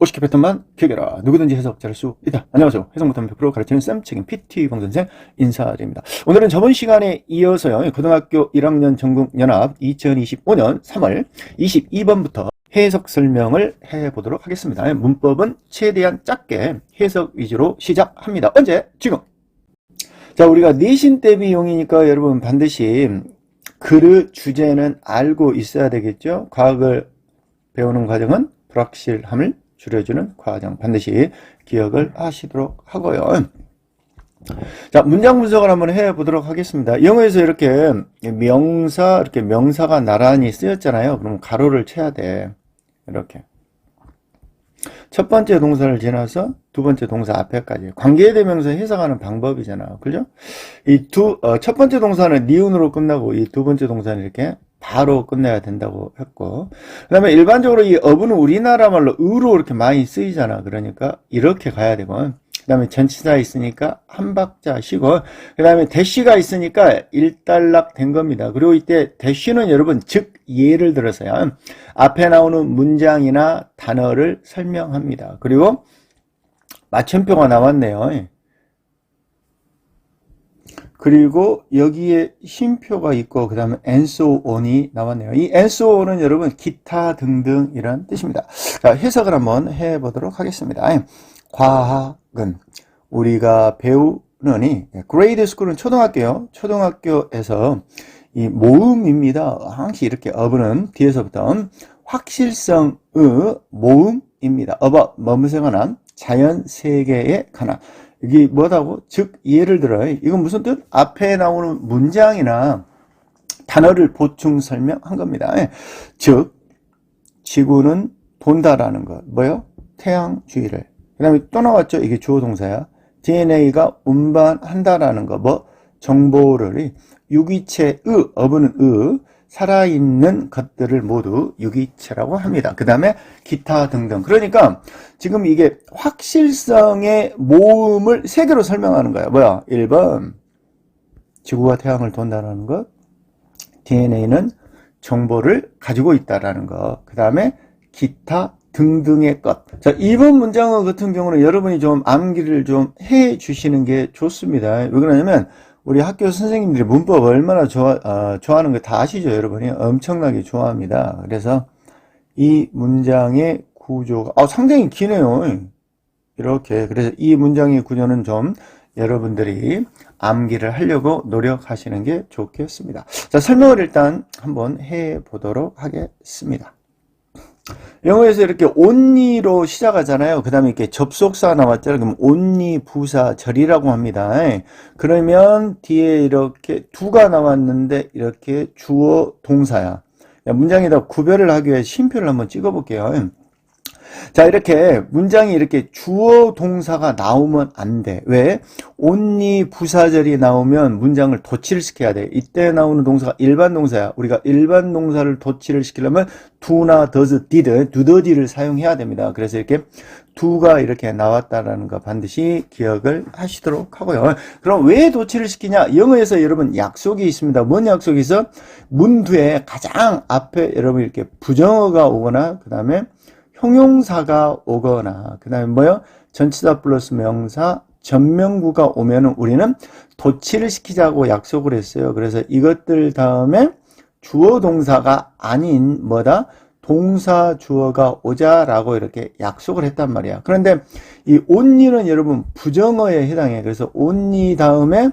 50개 패턴만 기억해라. 누구든지 해석 잘할 수 있다. 안녕하세요. 해석 못하면 100% 가르치는 쌤책임 PT 봉선생 인사드립니다. 오늘은 저번 시간에 이어서요. 고등학교 1학년 전국연합 2025년 3월 22번부터 해석 설명을 해보도록 하겠습니다. 문법은 최대한 짧게 해석 위주로 시작합니다. 언제? 지금. 자, 우리가 내신 대비용이니까 여러분 반드시 그릇 주제는 알고 있어야 되겠죠. 과학을 배우는 과정은 불확실함을 줄여주는 과정 반드시 기억을 하시도록 하고요. 자, 문장 분석을 한번 해보도록 하겠습니다. 영어에서 이렇게 명사가 나란히 쓰였잖아요. 그럼 가로를 쳐야 돼. 이렇게. 첫 번째 동사를 지나서 두 번째 동사 앞에까지. 관계대명사 해석하는 방법이잖아. 그죠? 첫 번째 동사는 니은으로 끝나고 이 두 번째 동사는 이렇게 바로 끝내야 된다고 했고, 그 다음에 일반적으로 이 어부는 우리나라 말로 으로 이렇게 많이 쓰이잖아. 그러니까 이렇게 가야 되고, 그 다음에 전치사 있으니까 한 박자 쉬고, 그 다음에 대시가 있으니까 일단락 된 겁니다. 그리고 이때 대시는 여러분 즉 예를 들어서요, 앞에 나오는 문장이나 단어를 설명합니다. 그리고 맞춤표가 나왔네요. 그리고 여기에 쉼표가 있고 그 다음에 and so on이 나왔네요. 이 and so on은 여러분 기타 등등 이란 뜻입니다. 자, 해석을 한번 해보도록 하겠습니다. 과학은 우리가 배우느니, grade school은 초등학교요. 초등학교에서 이 모음입니다. 항시 이렇게 어부는 뒤에서부터 확실성의 모음입니다. 어버 머무생어난 자연 세계에 관한. 이게 뭐다고? 즉 예를 들어요. 이건 무슨 뜻? 앞에 나오는 문장이나 단어를 보충 설명한 겁니다. 즉 지구는 돈다라는 것. 뭐요? 태양 주위를. 그 다음에 또 나왔죠. 이게 주어 동사야. DNA가 운반한다라는 거. 뭐? 정보를. 유기체의 어부는 살아있는 것들을 모두 유기체라고 합니다. 그 다음에 기타 등등. 그러니까 지금 이게 확실성의 모음을 세 개로 설명하는 거야. 뭐야? 1번 지구가 태양을 돈다는 것, DNA는 정보를 가지고 있다라는 것, 그 다음에 기타 등등의 것. 자, 2번 문장 같은 경우는 여러분이 좀 암기를 좀 해 주시는 게 좋습니다. 왜 그러냐면 우리 학교 선생님들이 문법 얼마나 좋아하는 거 다 아시죠? 여러분이 엄청나게 좋아합니다. 그래서 이 문장의 구조가 상당히 기네요. 이렇게. 그래서 이 문장의 구조는 좀 여러분들이 암기를 하려고 노력하시는 게 좋겠습니다. 자, 설명을 일단 한번 해보도록 하겠습니다. 영어에서 이렇게 only로 시작하잖아요. 그 다음에 이렇게 접속사 나왔잖아요. 그럼 only 부사절이라고 합니다. 그러면 뒤에 이렇게 두가 나왔는데 이렇게 주어 동사야. 문장에다 구별을 하기 위해 쉼표를 한번 찍어 볼게요. 자, 이렇게 문장이 이렇게 주어 동사가 나오면 안 돼. 왜? only 부사절이 나오면 문장을 도치를 시켜야 돼. 이때 나오는 동사가 일반 동사야. 우리가 일반 동사를 도치를 시키려면 do나 does, did, do를 사용해야 됩니다. 그래서 이렇게 do가 이렇게 나왔다라는 거 반드시 기억을 하시도록 하고요. 그럼 왜 도치를 시키냐? 영어에서 여러분 약속이 있습니다. 뭔 약속이 있어? 문 뒤에 가장 앞에 여러분 이렇게 부정어가 오거나 그 다음에 형용사가 오거나 그 다음에 뭐요? 전치사 플러스 명사 전명구가 오면은 우리는 도치를 시키자고 약속을 했어요. 그래서 이것들 다음에 주어 동사가 아닌 뭐다? 동사 주어가 오자라고 이렇게 약속을 했단 말이야. 그런데 이 only는 여러분 부정어에 해당해. 그래서 only 다음에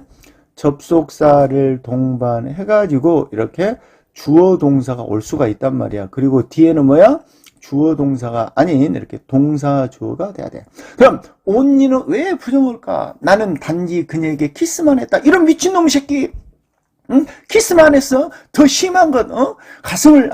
접속사를 동반해가지고 이렇게 주어 동사가 올 수가 있단 말이야. 그리고 뒤에는 뭐야? 주어 동사가 아닌 이렇게 동사 주어가 돼야 돼. 그럼 only는 왜 부정어일까? 나는 단지 그녀에게 키스만 했다. 이런 미친놈 새끼. 응? 키스만 했어? 더 심한 것, 가슴을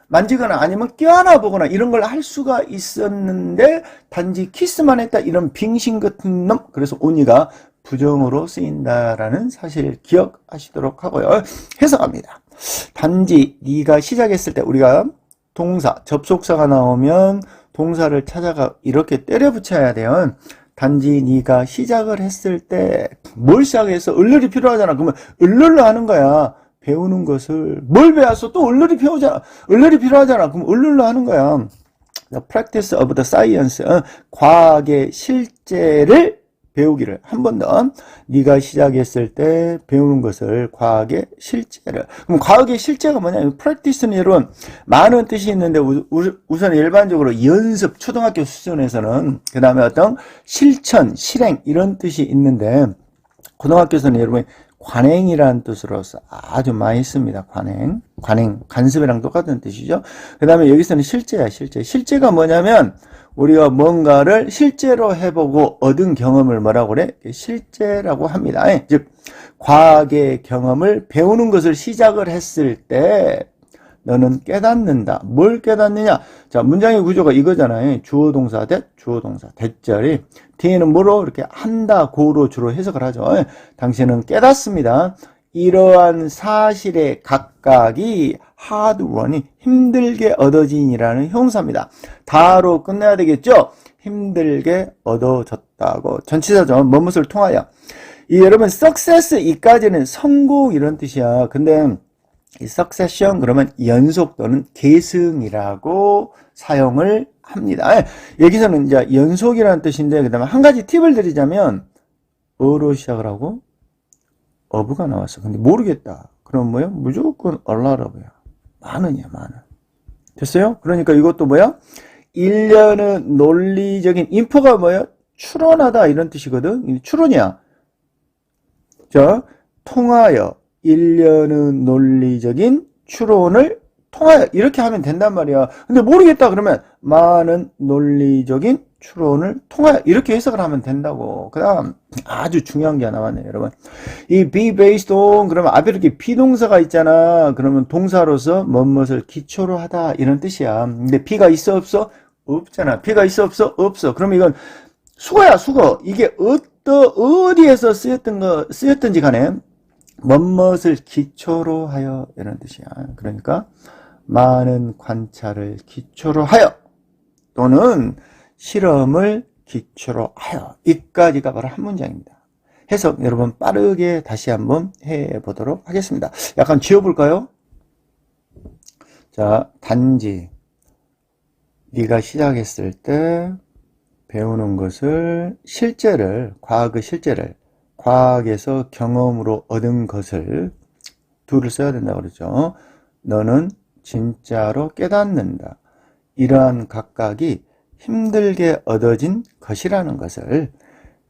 만지거나 아니면 껴안아 보거나 이런 걸 할 수가 있었는데 단지 키스만 했다. 이런 빙신 같은 놈. 그래서 only가 부정어로 쓰인다라는 사실 기억하시도록 하고요. 해석합니다. 단지 네가 시작했을 때 우리가 동사, 접속사가 나오면 동사를 찾아가 이렇게 때려 붙여야 돼요. 단지 네가 시작을 했을 때 뭘 시작해서 을룰이 필요하잖아. 그러면 을룰로 하는 거야. 배우는 것을 뭘 배웠어? 또 을룰이 필요하잖아. 을룰이 필요하잖아. 그럼 을룰로 하는 거야. The practice of the science. 과학의 실제를 배우기를. 한 번 더. 네가 시작했을 때 배우는 것을 과학의 실제를. 그럼 과학의 실제가 뭐냐? practice는 여러분 많은 뜻이 있는데 우선 일반적으로 연습, 초등학교 수준에서는 그 다음에 어떤 실천, 실행 이런 뜻이 있는데 고등학교에서는 여러분 관행이라는 뜻으로서 아주 많이 씁니다. 관행, 간섭이랑 똑같은 뜻이죠. 그 다음에 여기서는 실제야, 실제. 실제가 뭐냐면 우리가 뭔가를 실제로 해보고 얻은 경험을 뭐라고 그래? 실제라고 합니다. 즉 과학의 경험을 배우는 것을 시작을 했을 때 너는 깨닫는다. 뭘 깨닫느냐? 자, 문장의 구조가 이거잖아요. 주어 동사 대 주어 동사 대절이 뒤에는 뭐로 이렇게 한다 고로 주로 해석을 하죠. 당신은 깨닫습니다. 이러한 사실의 각각이 hard won이 힘들게 얻어진이라는 형사입니다. 다로 끝내야 되겠죠? 힘들게 얻어졌다고. 전치사죠. 무엇을 통하여. 여러분 success 이까지는 성공 이런 뜻이야. 근데 이 succession 그러면 연속 또는 계승이라고 사용을 합니다. 여기서는 이제 연속이라는 뜻인데 그 다음에 한 가지 팁을 드리자면 어로 시작을 하고 어부가 나왔어. 근데 모르겠다. 그럼 뭐야? 무조건 a lot of야. 많은이야, 많은. 됐어요? 그러니까 이것도 뭐야? 일련은 논리적인 인포가 뭐야? 추론하다 이런 뜻이거든. 추론이야. 자, 통하여 일련은 논리적인 추론을 통하여 이렇게 하면 된단 말이야. 근데 모르겠다 그러면 많은 논리적인 추론을 통하여 이렇게 해석을 하면 된다고. 그 다음 아주 중요한 게 하나 왔네요 여러분. 이 be based on 그러면 앞에 이렇게 비동사가 있잖아. 그러면 동사로서 무엇을 기초로 하다 이런 뜻이야. 근데 be가 있어 없어? 없잖아. be가 있어 없어? 없어. 그러면 이건 수거야 수거. 이게 어디에서 쓰였던지 간에 무엇을 기초로 하여 이런 뜻이야. 그러니까 많은 관찰을 기초로 하여 또는 실험을 기초로 하여 이까지가 바로 한 문장입니다. 해석 여러분 빠르게 다시 한번 해보도록 하겠습니다. 약간 지워볼까요? 자, 단지 네가 시작했을 때 배우는 것을 실제를 과학의 실제를 과학에서 경험으로 얻은 것을 둘을 써야 된다고 그러죠. 너는 진짜로 깨닫는다. 이러한 각각이 힘들게 얻어진 것이라는 것을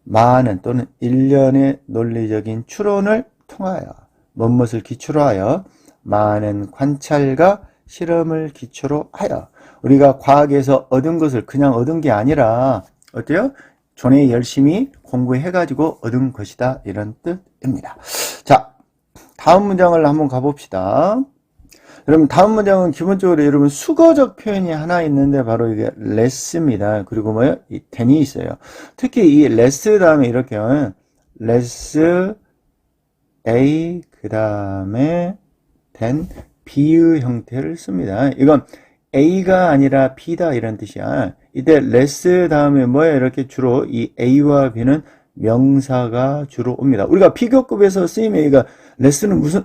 많은 또는 일련의 논리적인 추론을 통하여 무엇을 기초로 하여 많은 관찰과 실험을 기초로 하여 우리가 과학에서 얻은 것을 그냥 얻은 게 아니라 어때요? 전에 열심히 공부해가지고 얻은 것이다 이런 뜻입니다. 자, 다음 문장을 한번 가봅시다. 여러분 다음 문장은 기본적으로 여러분 수거적 표현이 하나 있는데 바로 이게 less입니다. 그리고 뭐요? 이 than이 있어요. 특히 이 less 다음에 이렇게 less a 그 다음에 than b의 형태를 씁니다. 이건 a가 아니라 b다 이런 뜻이야. 이때 less 다음에 뭐야? 이렇게 주로 이 a와 b는 명사가 주로 옵니다. 우리가 비교급에서 쓰이면 이거 less는 무슨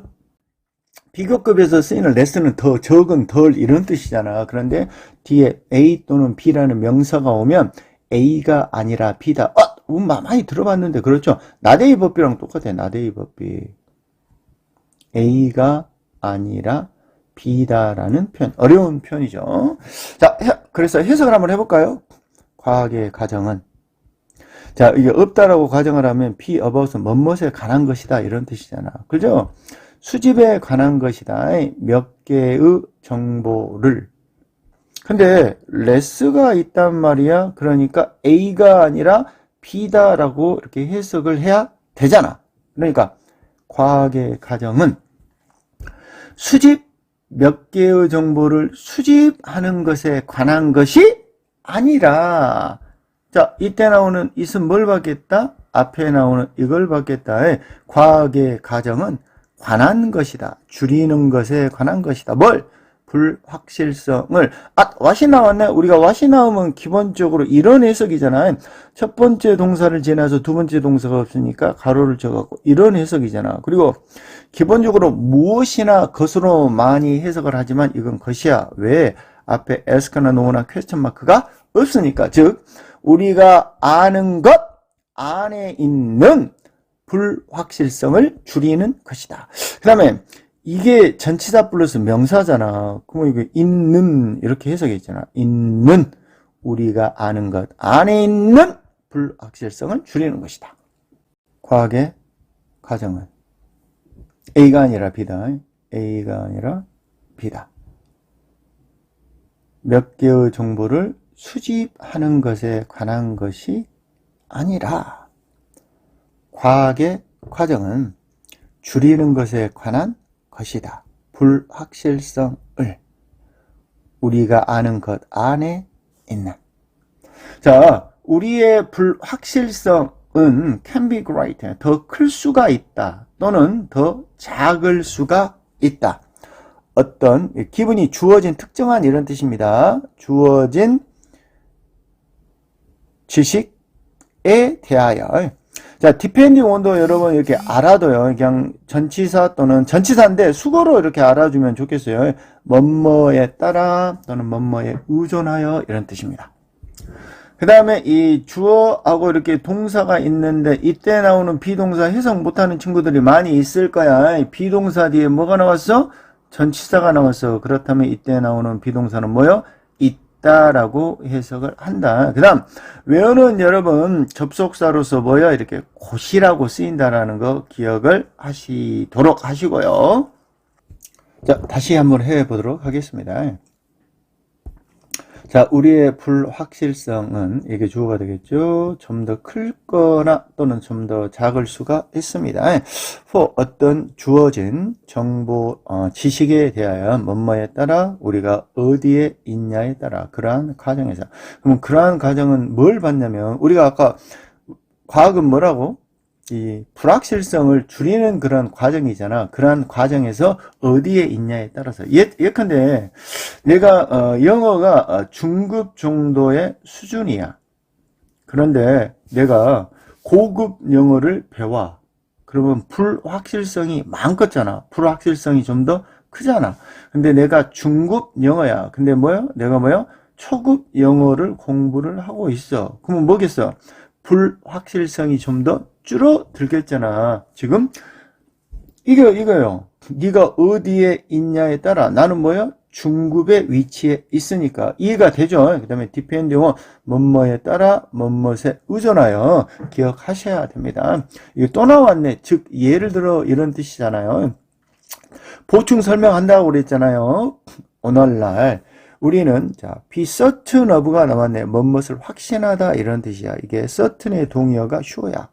비교급에서 쓰이는 less는 더 적은 덜 이런 뜻이잖아. 그런데 뒤에 A 또는 B라는 명사가 오면 A가 아니라 B다. 많이 들어봤는데 그렇죠? 나데이 법비랑 똑같아. 나데이 법비. A가 아니라 B다라는 표현. 어려운 표현이죠. 자, 그래서 해석을 한번 해볼까요? 과학의 가정은 자, 이게 없다라고 가정을 하면 be about은 무엇에 관한 것이다 이런 뜻이잖아. 그죠? 수집에 관한 것이다. 몇 개의 정보를. 근데 레스가 있단 말이야. 그러니까 A가 아니라 B다라고 이렇게 해석을 해야 되잖아. 그러니까 과학의 가정은 수집 몇 개의 정보를 수집하는 것에 관한 것이 아니라 자, 이때 나오는 it은 뭘 받겠다? 앞에 나오는 이걸 받겠다. 과학의 가정은 관한 것이다. 줄이는 것에 관한 것이다. 뭘? 불확실성을. what이 나왔네. 우리가 what이 나오면 기본적으로 이런 해석이잖아요. 첫 번째 동사를 지나서 두 번째 동사가 없으니까 가로를 쳐갖고 이런 해석이잖아. 그리고 기본적으로 무엇이나 것으로 많이 해석을 하지만 이건 것이야. 왜? 앞에 ask나 no나 question mark가 없으니까, 즉 우리가 아는 것 안에 있는 불확실성을 줄이는 것이다. 그 다음에 이게 전치사 플러스 명사잖아. 그럼 이거 있는 이렇게 해석이 있잖아. 있는 우리가 아는 것 안에 있는 불확실성을 줄이는 것이다. 과학의 과정은 A가 아니라 B다. A가 아니라 B다. 몇 개의 정보를 수집하는 것에 관한 것이 아니라 과학의 과정은 줄이는 것에 관한 것이다. 불확실성을 우리가 아는 것 안에 있는. 자, 우리의 불확실성은 can be greater, 더 클 수가 있다. 또는 더 작을 수가 있다. 어떤 기분이 주어진 특정한 이런 뜻입니다. 주어진 지식에 대하여. 자, depending on도 여러분 이렇게 알아둬요. 그냥 전치사 또는 전치사인데 수거로 이렇게 알아주면 좋겠어요. 뭐뭐에 따라 또는 뭐뭐에 의존하여 이런 뜻입니다. 그 다음에 이 주어하고 이렇게 동사가 있는데 이때 나오는 비동사 해석 못하는 친구들이 많이 있을 거야. 비동사 뒤에 뭐가 나왔어? 전치사가 나왔어. 그렇다면 이때 나오는 비동사는 뭐요? 있다라고 해석을 한다. 그 다음 외어는 여러분 접속사로서 뭐요? 이렇게 곧이라고 쓰인다라는 거 기억을 하시도록 하시고요. 자, 다시 한번 해보도록 하겠습니다. 자, 우리의 불확실성은 이게 주어가 되겠죠. 좀 더 클 거나 또는 좀 더 작을 수가 있습니다. for 어떤 주어진 정보, 지식에 대하여 뭐뭐에 따라 우리가 어디에 있냐에 따라 그러한 과정에서. 그럼 그러한 과정은 뭘 봤냐면 우리가 아까 과학은 뭐라고? 이 불확실성을 줄이는 그런 과정이잖아. 그런 과정에서 어디에 있냐에 따라서 예컨대 내가 영어가 중급 정도의 수준이야. 그런데 내가 고급 영어를 배워. 그러면 불확실성이 많겠잖아. 불확실성이 좀 더 크잖아. 근데 내가 중급 영어야. 근데 뭐야? 내가 뭐야? 초급 영어를 공부를 하고 있어. 그러면 뭐겠어? 불확실성이 좀 더 줄어들겠잖아. 지금 이거요. 네가 어디에 있냐에 따라 나는 뭐야? 중급의 위치에 있으니까 이해가 되죠. 그 다음에 depending on 뭐뭐에 따라 뭐뭐에 의존하여 기억하셔야 됩니다. 이거 또 나왔네. 즉 예를 들어 이런 뜻이잖아요. 보충 설명한다고 그랬잖아요. 오늘날 우리는 자 be certain of가 나왔네. 뭐뭇을 확신하다 이런 뜻이야. 이게 certain의 동의어가 sure야.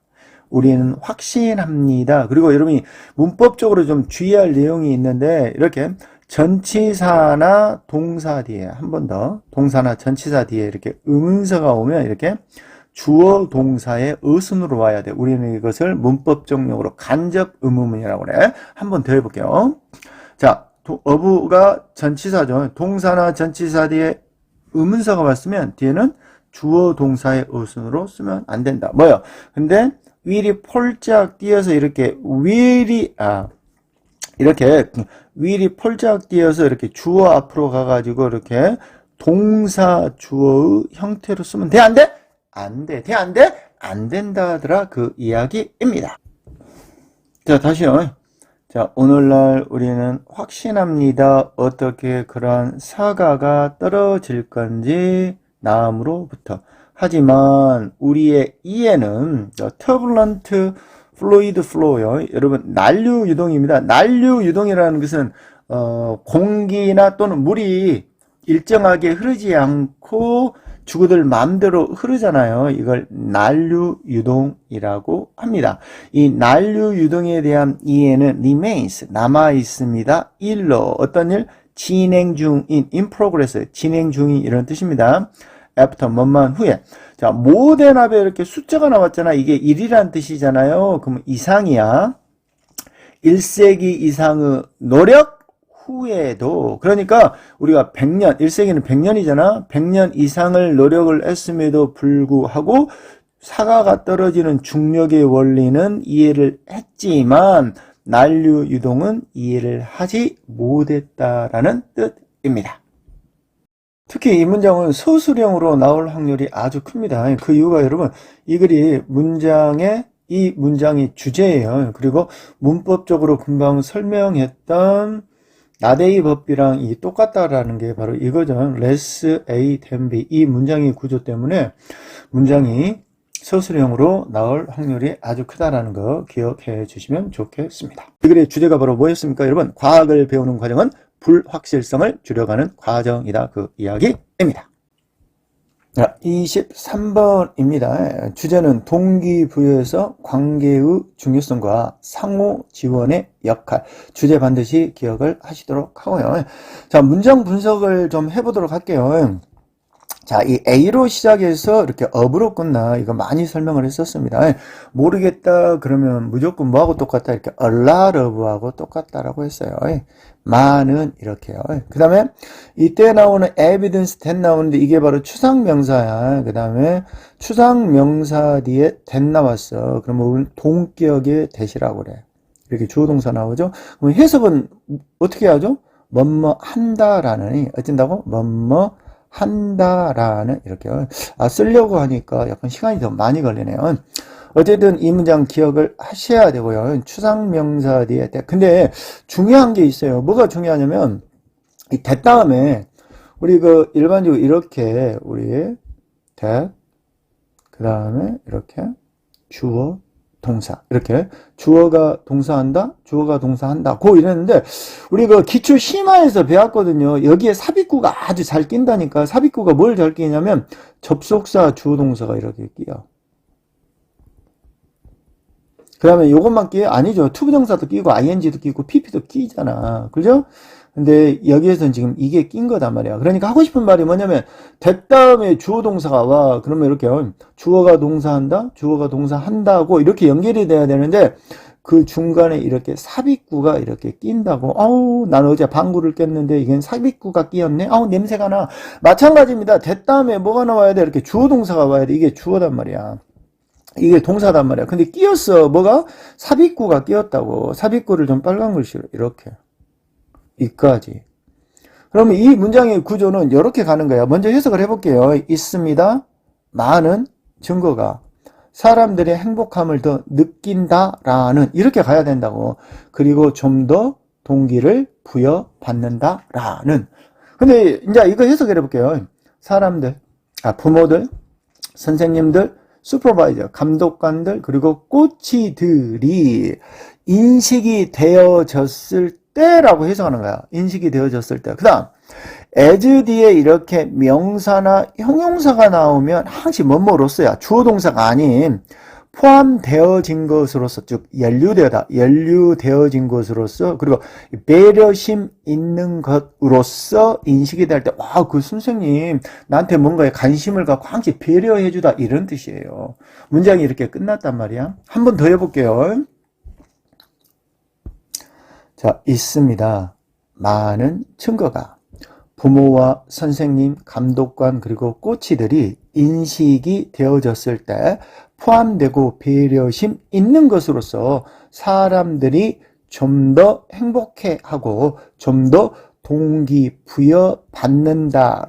우리는 확신합니다. 그리고 여러분이 문법적으로 좀 주의할 내용이 있는데 이렇게 전치사나 동사 뒤에 한 번 더 동사나 전치사 뒤에 이렇게 의문사가 오면 이렇게 주어 동사의 어순으로 와야 돼. 우리는 이것을 문법적 용어로 간접 의문문이라고 그래. 한 번 더 해볼게요. 자, of가 전치사죠. 동사나 전치사 뒤에 의문사가 왔으면 뒤에는 주어 동사의 어순으로 쓰면 안 된다. 뭐요? 근데 will이 폴짝 띄어서 이렇게 will이 폴짝 띄어서 이렇게 주어 앞으로 가가지고 이렇게 동사 주어의 형태로 쓰면 돼? 안 돼? 안 돼. 돼? 안 돼? 안 된다더라. 그 이야기입니다. 자, 다시요. 자, 오늘날 우리는 확신합니다. 어떻게 그러한 사과가 떨어질 건지 나음으로부터. 하지만 우리의 이해는 turbulent fluid flow요. 여러분 난류 유동입니다. 난류 유동이라는 것은 공기나 또는 물이 일정하게 흐르지 않고 주구들 마음대로 흐르잖아요. 이걸 난류 유동이라고 합니다. 이 난류 유동에 대한 이해는 remains 남아 있습니다. 일로 어떤 일 진행 중인 in progress 진행 중인 이런 뜻입니다. after 뭐만 후에. 자, 모든 합에 이렇게 숫자가 나왔잖아. 이게 1이란 뜻이잖아요. 그럼 이상이야. 1세기 이상의 노력 후에도, 그러니까 우리가 100년, 1세기는 100년이잖아. 100년 이상을 노력을 했음에도 불구하고 사과가 떨어지는 중력의 원리는 이해를 했지만 난류 유동은 이해를 하지 못했다라는 뜻입니다. 특히 이 문장은 서술형으로 나올 확률이 아주 큽니다. 그 이유가 여러분, 이 글이 이 문장이 주제예요. 그리고 문법적으로 금방 설명했던 나데이 법비랑 이 똑같다라는 게 바로 이거죠. less A than B. 이 문장의 구조 때문에 문장이 서술형으로 나올 확률이 아주 크다라는 거 기억해 주시면 좋겠습니다. 이 글의 주제가 바로 뭐였습니까? 여러분, 과학을 배우는 과정은 불확실성을 줄여가는 과정이다. 그 이야기입니다. 자, 23번입니다. 주제는 동기부여에서 관계의 중요성과 상호 지원의 역할. 주제 반드시 기억을 하시도록 하고요. 자, 문장 분석을 좀 해보도록 할게요. 자, 이 A로 시작해서 이렇게 up으로 끝나. 이거 많이 설명을 했었습니다. 모르겠다 그러면 무조건 뭐하고 똑같다? 이렇게 a lot of하고 똑같다라고 했어요. 많은 이렇게요. 그 다음에 이때 나오는 evidence that 나오는데 이게 바로 추상명사야. 그 다음에 추상명사 뒤에 that 나왔어. 그러면 우리는 동격의 that이라고 그래. 이렇게 주어동사 나오죠. 그럼 해석은 어떻게 하죠? 뭐뭐 한다라는 어쩐다고? 뭐뭐 한다라는 이렇게요. 쓰려고 하니까 약간 시간이 더 많이 걸리네요. 어쨌든 이 문장 기억을 하셔야 되고요. 추상명사 뒤에 근데 중요한 게 있어요. 뭐가 중요하냐면 이 that 다음에 우리 그 일반적으로 이렇게 우리 that 그 다음에 이렇게 주어 동사 이렇게 주어가 동사한다 주어가 동사한다 고 이랬는데 우리 그 기초 심화에서 배웠거든요. 여기에 삽입구가 아주 잘 낀다니까. 삽입구가 뭘 잘 끼냐면 접속사 주어 동사가 이렇게 끼어. 그 다음에 요것만 끼요? 아니죠. 투부정사도 끼고 ing도 끼고 pp도 끼잖아. 그죠? 근데 여기에서는 지금 이게 낀 거단 말이야. 그러니까 하고 싶은 말이 뭐냐면 that 다음에 주어 동사가 와. 그러면 이렇게 주어가 동사한다 주어가 동사한다고 이렇게 연결이 돼야 되는데 그 중간에 이렇게 삽입구가 이렇게 낀다고. 아우 난 어제 방구를 꼈는데 이건 삽입구가 끼었네. 아우 냄새가 나. 마찬가지입니다. that 다음에 뭐가 나와야 돼? 이렇게 주어 동사가 와야 돼. 이게 주어단 말이야. 이게 동사단 말이야. 근데 끼었어. 뭐가? 삽입구가 끼었다고. 삽입구를 좀 빨간 글씨로 이렇게 이까지. 그러면 이 문장의 구조는 이렇게 가는 거야. 먼저 해석을 해볼게요. 있습니다. 많은 증거가 사람들의 행복함을 더 느낀다라는 이렇게 가야 된다고. 그리고 좀 더 동기를 부여받는다라는. 근데 이제 이거 해석을 해볼게요. 사람들, 부모들, 선생님들, 슈퍼바이저, 감독관들, 그리고 코치들이 인식이 되어졌을 때라고 해석하는 거야. 인식이 되어졌을 때. 그 다음, as 뒤에 이렇게 명사나 형용사가 나오면 항시 뭐뭐로서야. 주어 동사가 아닌 포함되어진 것으로서, 즉 연루되어진 것으로서, 그리고 배려심 있는 것으로서 인식이 될 때, 와, 그 선생님 나한테 뭔가에 관심을 갖고 항상 배려해주다 이런 뜻이에요. 문장이 이렇게 끝났단 말이야. 한 번 더 해볼게요. 자, 있습니다. 많은 증거가 부모와 선생님, 감독관, 그리고 코치들이 인식이 되어졌을 때 포함되고 배려심 있는 것으로서 사람들이 좀 더 행복해하고 좀 더 동기부여 받는다라는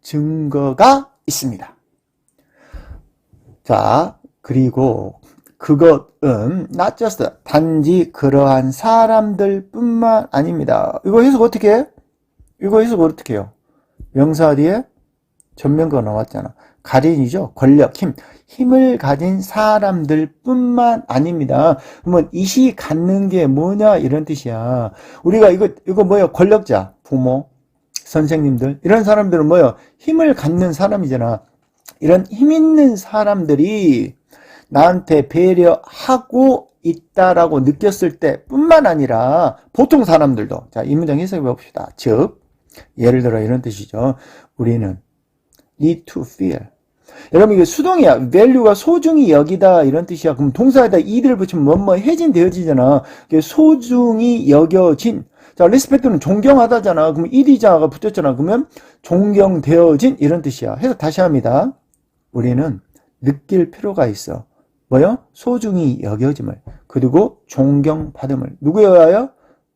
증거가 있습니다. 자, 그리고 그것은 not just 단지 그러한 사람들뿐만 아닙니다. 이거 해석 어떻게 해? 이거 해석 어떻게 해요? 명사 뒤에 전면가 나왔잖아. 가린이죠. 권력, 힘을 가진 사람들뿐만 아닙니다. 그러면 이시 갖는 게 뭐냐 이런 뜻이야. 우리가 이거 뭐예요? 권력자, 부모, 선생님들 이런 사람들은 뭐예요? 힘을 갖는 사람이잖아. 이런 힘 있는 사람들이 나한테 배려하고 있다라고 느꼈을 때 뿐만 아니라 보통 사람들도. 자, 이 문장 해석해 봅시다. 즉 예를 들어 이런 뜻이죠. 우리는 need to feel. 여러분 이게 수동이야. value가 소중히 여기다 이런 뜻이야. 그럼 동사에다 ed를 붙이면 뭐뭐 해진되어지잖아. 소중히 여겨진. 자, respect는 존경하다잖아. 그럼 ed자가 붙였잖아. 그러면 존경되어진 이런 뜻이야. 해석 다시 합니다. 우리는 느낄 필요가 있어. 뭐요? 소중히 여겨짐을. 그리고 존경받음을. 누구여야?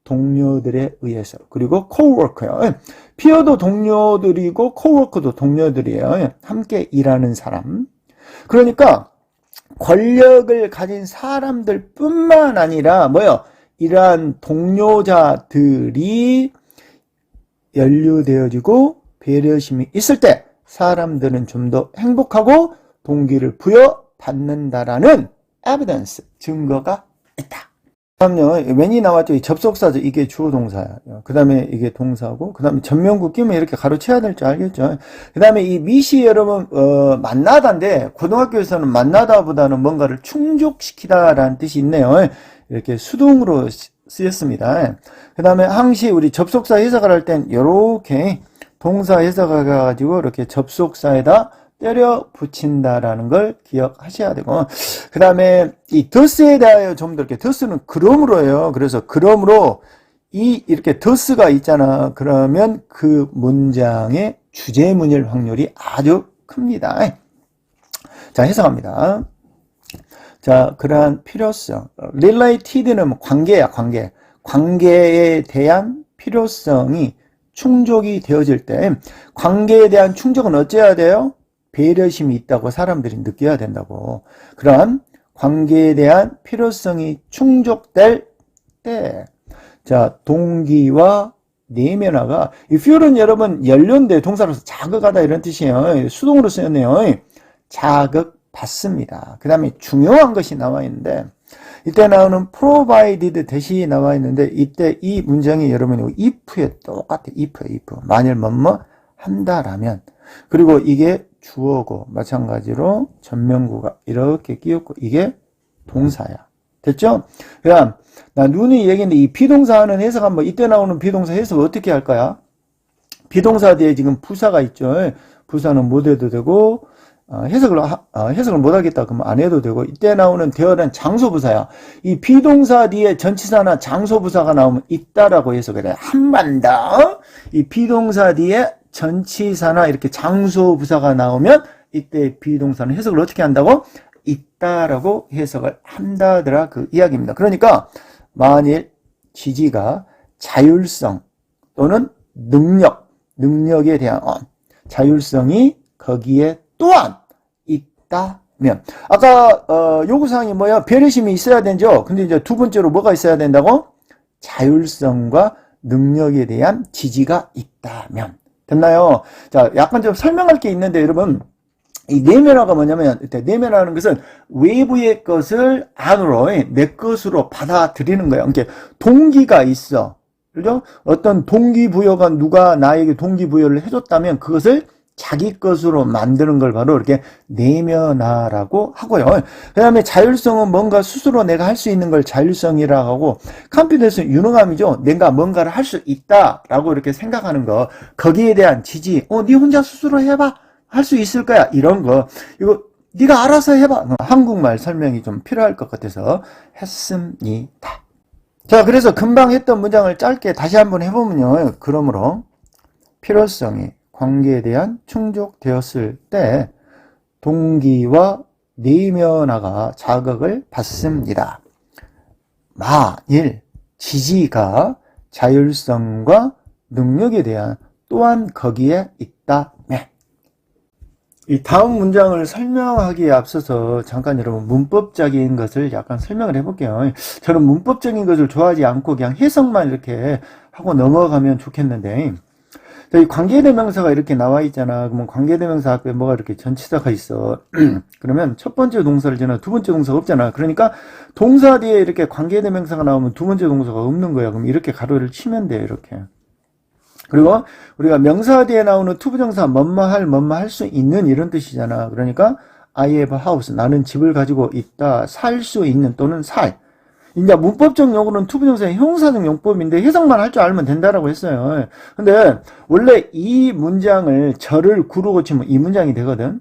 동료들에 의해서. 그리고 코워커요. 피어도 동료들이고 코워커도 동료들이에요. 함께 일하는 사람. 그러니까 권력을 가진 사람들 뿐만 아니라 뭐요? 이러한 동료자들이 연루되어지고 배려심이 있을 때 사람들은 좀 더 행복하고 동기를 부여받는다라는 evidence, 증거가 있다. 다음요, when이 나왔죠. 이 접속사죠. 이게 주어 동사야. 그 다음에 이게 동사고, 그 다음에 전면구 끼면 이렇게 가로채야 될 줄 알겠죠. 그 다음에 이 meet이 여러분, 만나다인데, 고등학교에서는 만나다보다는 뭔가를 충족시키다라는 뜻이 있네요. 이렇게 수동으로 쓰였습니다. 그 다음에 항시 우리 접속사 해석을 할 땐 이렇게 동사 해석을 가지고 이렇게 접속사에다 때려 붙인다라는 걸 기억하셔야 되고, 그 다음에 이 더스에 대하여 좀 더 이렇게, 더스는 그러므로예요. 그래서 그러므로 이렇게 더스가 있잖아. 그러면 그 문장의 주제문일 확률이 아주 큽니다. 자, 해석합니다. 자, 그러한 필요성. related는 관계야, 관계. 관계에 대한 필요성이 충족이 되어질 때, 관계에 대한 충족은 어째야 돼요? 배려심이 있다고 사람들이 느껴야 된다고. 그러한 관계에 대한 필요성이 충족될 때, 자, 동기와 내면화가, 이 feel은 여러분 연륜대 동사로서 자극하다 이런 뜻이에요. 수동으로 쓰였네요. 자극받습니다. 그 다음에 중요한 것이 나와 있는데, 이때 나오는 provided 대시 나와 있는데, 이때 이 문장이 여러분이 if에 똑같아. if. 만일 뭐뭐 한다라면. 그리고 이게 주어고, 마찬가지로 전면구가 이렇게 끼었고, 이게 동사야. 됐죠? 그럼, 나 눈이 얘기했는데, 이 비동사는 해석 한번, 이때 나오는 비동사 해석 어떻게 할 거야? 비동사 뒤에 지금 부사가 있죠. 부사는 못 해도 되고, 해석을 못 하겠다 그러면 안 해도 되고, 이때 나오는 되어는 장소부사야. 이 비동사 뒤에 전치사나 장소부사가 나오면 있다라고 해석을 해. 한 번 더. 이 비동사 뒤에 전치사나 이렇게 장소부사가 나오면 이때 비동사는 해석을 어떻게 한다고? 있다라고 해석을 한다더라 그 이야기입니다. 그러니까 만일 지지가 자율성 또는 능력에 대한 자율성이 거기에 또한 있다면, 아까 요구사항이 뭐야? 배려심이 있어야 되죠. 근데 이제 두 번째로 뭐가 있어야 된다고? 자율성과 능력에 대한 지지가 있다면. 됐나요? 자, 약간 좀 설명할 게 있는데 여러분, 이 내면화가 뭐냐면, 내면화라는 것은 외부의 것을 안으로, 내 것으로 받아들이는 거예요. 그러니까 동기가 있어. 그죠? 어떤 동기부여가 누가 나에게 동기부여를 해줬다면 그것을 자기 것으로 만드는 걸 바로 이렇게 내면화라고 하고요. 그 다음에 자율성은 뭔가 스스로 내가 할 수 있는 걸 자율성이라고 하고, 컴퓨터에서 유능함이죠. 내가 뭔가를 할 수 있다라고 이렇게 생각하는 거, 거기에 대한 지지. 네 혼자 스스로 해봐. 할 수 있을 거야. 이런 거. 이거 네가 알아서 해봐. 한국말 설명이 좀 필요할 것 같아서 했습니다. 자, 그래서 금방 했던 문장을 짧게 다시 한번 해보면요. 그러므로 필요성이 관계에 대한 충족되었을 때 동기와 내면화가 자극을 받습니다. 만일 지지가 자율성과 능력에 대한 또한 거기에 있다면. 이 다음 문장을 설명하기에 앞서서 잠깐 여러분 문법적인 것을 약간 설명을 해볼게요. 저는 문법적인 것을 좋아하지 않고 그냥 해석만 이렇게 하고 넘어가면 좋겠는데, 이 관계대명사가 이렇게 나와 있잖아. 그러면 관계대명사 앞에 뭐가 이렇게 전치사가 있어. 그러면 첫 번째 동사를 지나 두 번째 동사가 없잖아. 그러니까 동사 뒤에 이렇게 관계대명사가 나오면 두 번째 동사가 없는 거야. 그럼 이렇게 가로를 치면 돼, 이렇게. 그리고 우리가 명사 뒤에 나오는 투부정사 뭐뭐 할 수 있는 이런 뜻이잖아. 그러니까 I have a house, 나는 집을 가지고 있다. 살 수 있는 또는 살. 이제 문법적 용어는 투부정사의 형사적 용법인데 해석만 할 줄 알면 된다라고 했어요. 근데 원래 이 문장을 절을 구로 고치면 이 문장이 되거든.